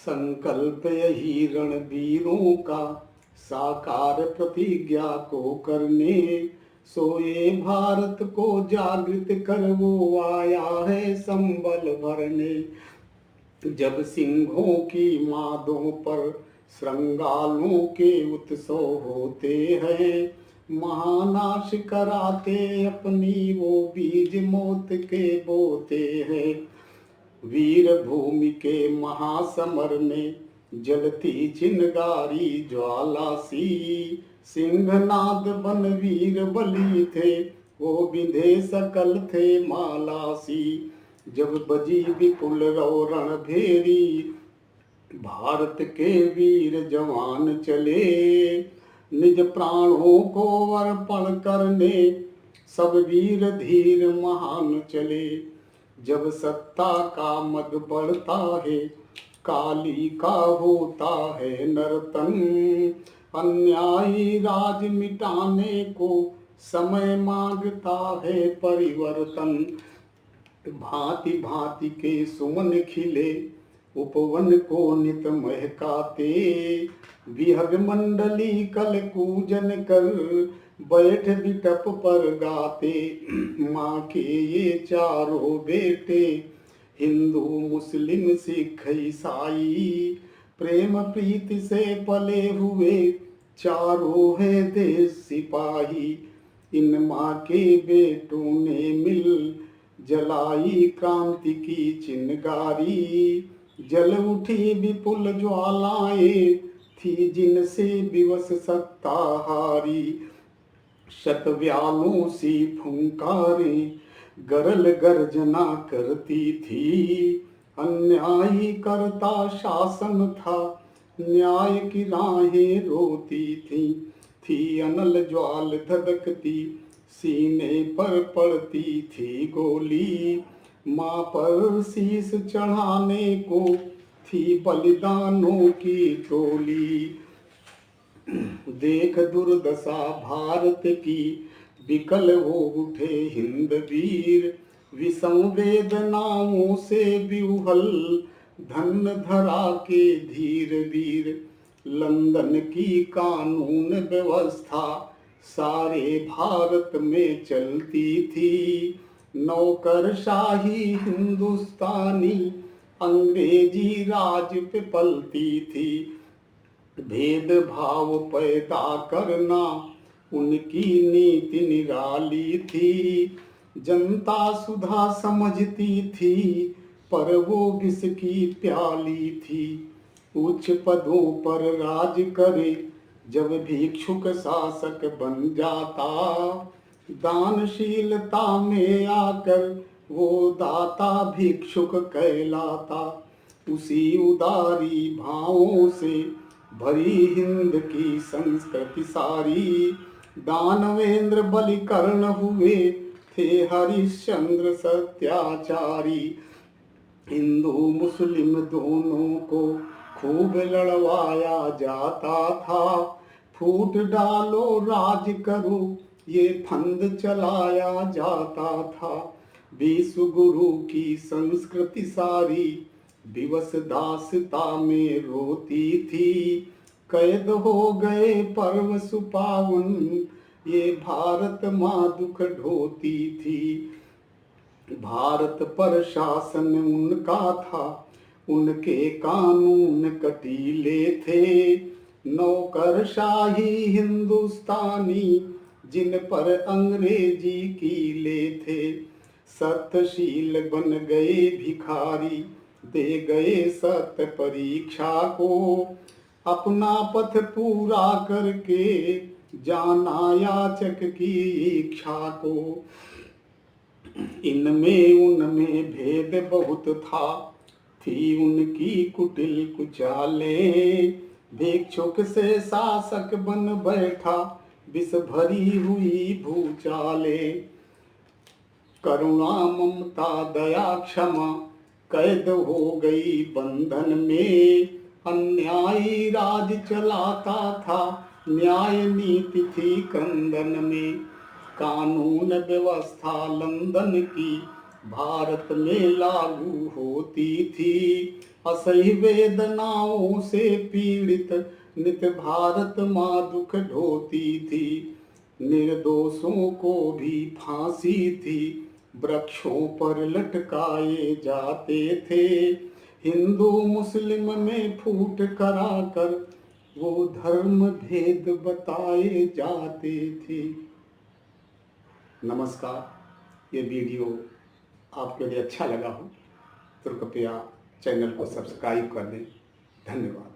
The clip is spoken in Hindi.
संकल्प यही रणवीरों का साकार प्रतिज्ञा को करने, सोए भारत को जागृत कर वो आया है संबल भरने। जब सिंहों की मादों पर श्रृंगालों के उत्सव होते हैं, महानाश कराते अपनी वो बीज मौत के बोते हैं। वीर भूमि के महासमर में जलती चिनगारी ज्वाला सी, सिंहनाद बन वीर बलि थे, वो विंधे सकल थे माला सी। जब बजी विपुल रौ रणभेरी, भारत के वीर जवान चले, निज प्राणों को अर्पण करने, सब वीर धीर महान चले। जब सत्ता का मद बढ़ता है, काली का होता है नर्तन, अन्यायी राज मिटाने को समय मांगता है परिवर्तन। भांति भांति के सुमन खिले, उपवन को नित महकाते, विहग मंडली कल कूजन कर, बैठ बिटप पर गाते। माँ के ये चारों बेटे, हिंदू मुस्लिम सिख ईसाई, प्रेम प्रीति से पले हुए चारों है देश सिपाही। इन माँ के बेटों ने मिल जलाई क्रांति की चिनगारी, जल उठी विपुल ज्वालाएं थी जिनसे विवश सत्ता हारी। शतव्यालों सी फुंकारें गरल गर्जना करती थी, अन्यायी करता शासन था, न्याय की राहें रोती थी अनल ज्वाल धधकती, सीने पर पड़ती थी गोली, माँ पर शीश चढ़ाने को थी बलिदानों की टोली। देख दुर्दशा भारत की, विकल हो उठे हिंद वीर, विषम वेदनाओं से विह्वल, धन धरा के धीर वीर। लंदन की कानून व्यवस्था सारे भारत में चलती थी, नौकरशाही हिंदुस्तानी अंग्रेजी राज पे पलती थी। भेदभाव पैदा करना उनकी नीति निराली थी, जनता सुधा समझती थी, पर वो विष की प्याली थी। उच्च पदों पर राज करे जब भिक्षुक शासक बन जाता, दानशीलता में आकर वो दाता भिक्षुक कहलाता। उसी उदारी भावों से भरी हिंद की संस्कृति सारी, दानवेंद्र बलिकर्ण हुए थे हरिश्चंद्र सत्याचारी। हिंदू मुस्लिम दोनों को खूब लड़वाया जाता था, फूट डालो राज करो ये फंद चलाया जाता था। विश्व गुरु की संस्कृति सारी दिवस दासता में रोती थी, कैद हो गए पर्व सुपावन ये भारत माँ दुख ढोती थी। भारत पर शासन उनका था, उनके कानून कटीले थे, नौकरशाही हिंदुस्तानी जिन पर अंग्रेजी कीले थे। सत्यशील बन गए भिखारी, दे गए सत्य परीक्षा को, अपना पथ पूरा करके जाना याचक की इच्छा को। इनमें उनमें भेद बहुत था, थी उनकी कुटिल कुचालें, भिक्षुक से शासक बन बैठा विष भरी हुई भूचाले। करुणा ममता दया क्षमा कैद हो गई बंधन में, अन्यायी राज चलाता था, न्याय नीति थी क्रंदन में। कानून व्यवस्था लंदन की भारत में लागू होती थी, असह्य वेदनाओं से पीड़ित नित भारत माँ दुख ढोती थी। निर्दोषों को भी फांसी थी, वृक्षों पर लटकाए जाते थे। हिंदू मुस्लिम में फूट कराकर वो धर्म भेद बताए जाते थे। नमस्कार। ये वीडियो आपके लिए अच्छा लगा हो तो कृपया चैनल को सब्सक्राइब कर दें। धन्यवाद।